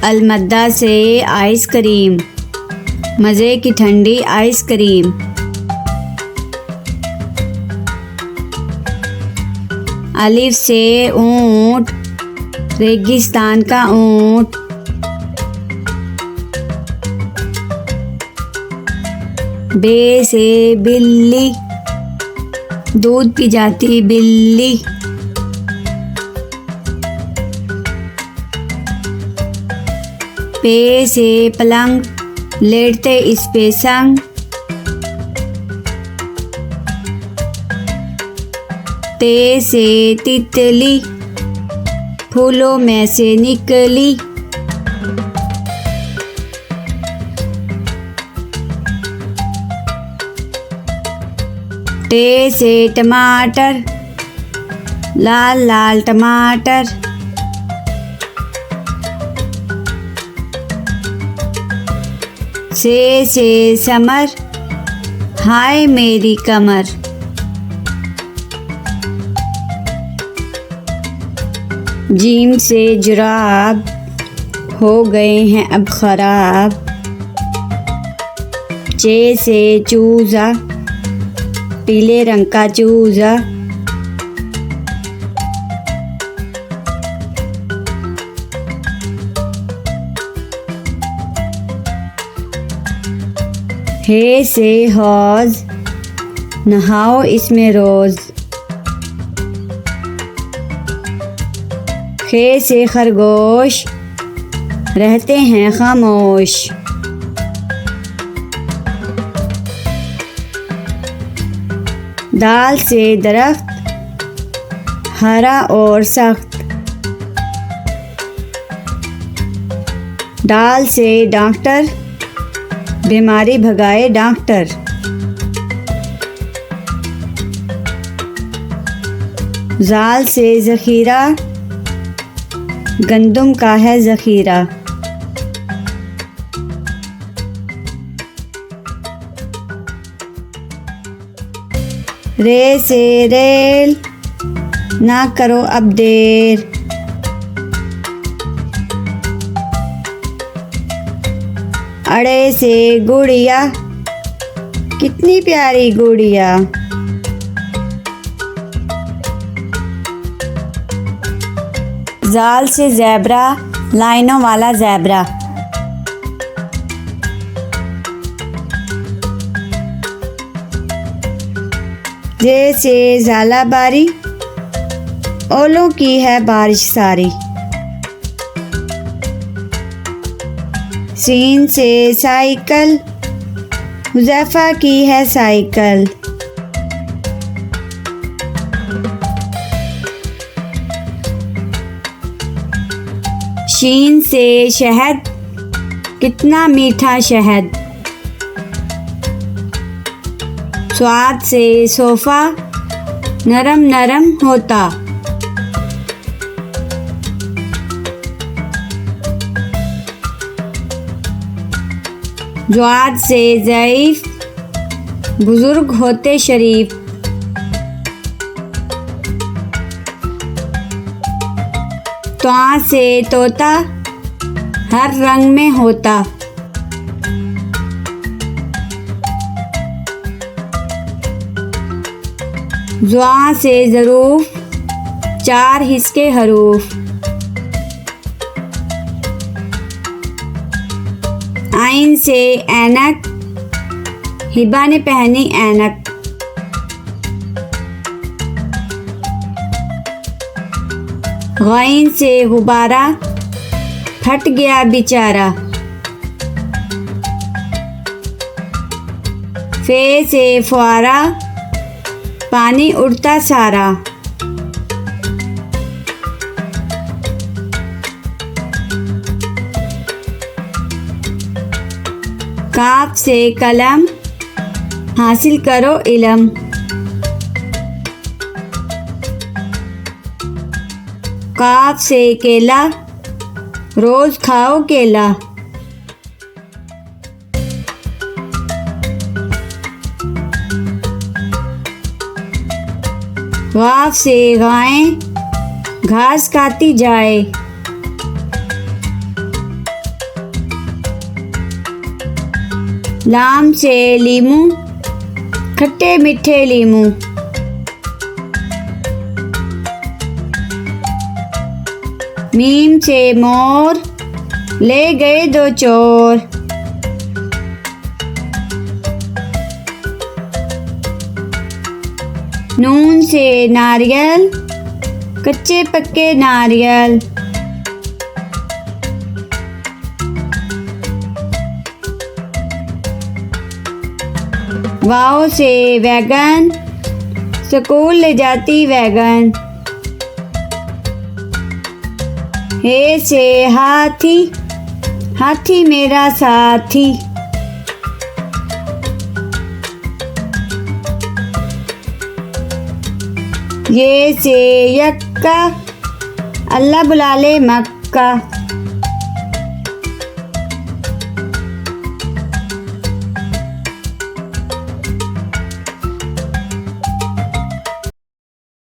अलमद्दा से आइसक्रीम, मज़े की ठंडी आइसक्रीम। अलिफ से ऊँट, रेगिस्तान का ऊँट। बे से बिल्ली, दूध पी जाती बिल्ली। पे से पलंग, लेटते इस पे संग। ते से तितली, फूलों में से निकली। टे से टमाटर, लाल लाल टमाटर। से समर, हाय मेरी कमर। जीम से जुराब, हो गए हैं अब खराब। चे से चूज़ा, पीले रंग का चूज़ा। हे से हौज, नहाओ इसमें रोज़। खे से खरगोश, रहते हैं खामोश। दाल से दरख्त, हरा और सख्त। डाल से डॉक्टर, बीमारी भगाए डॉक्टर। जाल से ज़ख़ीरा, गंदम का है ज़ख़ीरा। रे से रेल, ना करो अब देर। अड़े से गुड़िया, कितनी प्यारी गुड़िया। जाल से ज़ेब्रा, लाइनों वाला ज़ेब्रा। जे से ज़ालाबारी, ओलों की है बारिश सारी। सीन से साइकिल, हुज़ैफा की है साइकिल। शीन से शहद, कितना मीठा शहद। स्वाद से सोफ़ा, नरम नरम होता। ज्वाद से ज़ईफ़, बुज़ुर्ग होते शरीफ। त्वा से तोता, हर रंग में होता। ज़्वा से ज़रूफ़, चार हिस्से हरूफ। आइन से ऐनक, हिबा ने पहनी ऐनक। गैन से गुब्बारा, फट गया बेचारा। फे से फुआरा, पानी उड़ता सारा। काफ से कलम, हासिल करो इलम। काफ से केला, रोज़ खाओ केला। गाफ से गाय, घास खाती जाए। लाम से लीमू, खट्टे मीठे लीमू। मीम से मोर, ले गए दो चोर। नून से नारियल, कच्चे पक्के नारियल। वाव से वैगन, स्कूल ले जाती वैगन। हे से हाथी, हाथी मेरा साथी। ये से यक्का, अल्लाह बुला ले मक्का।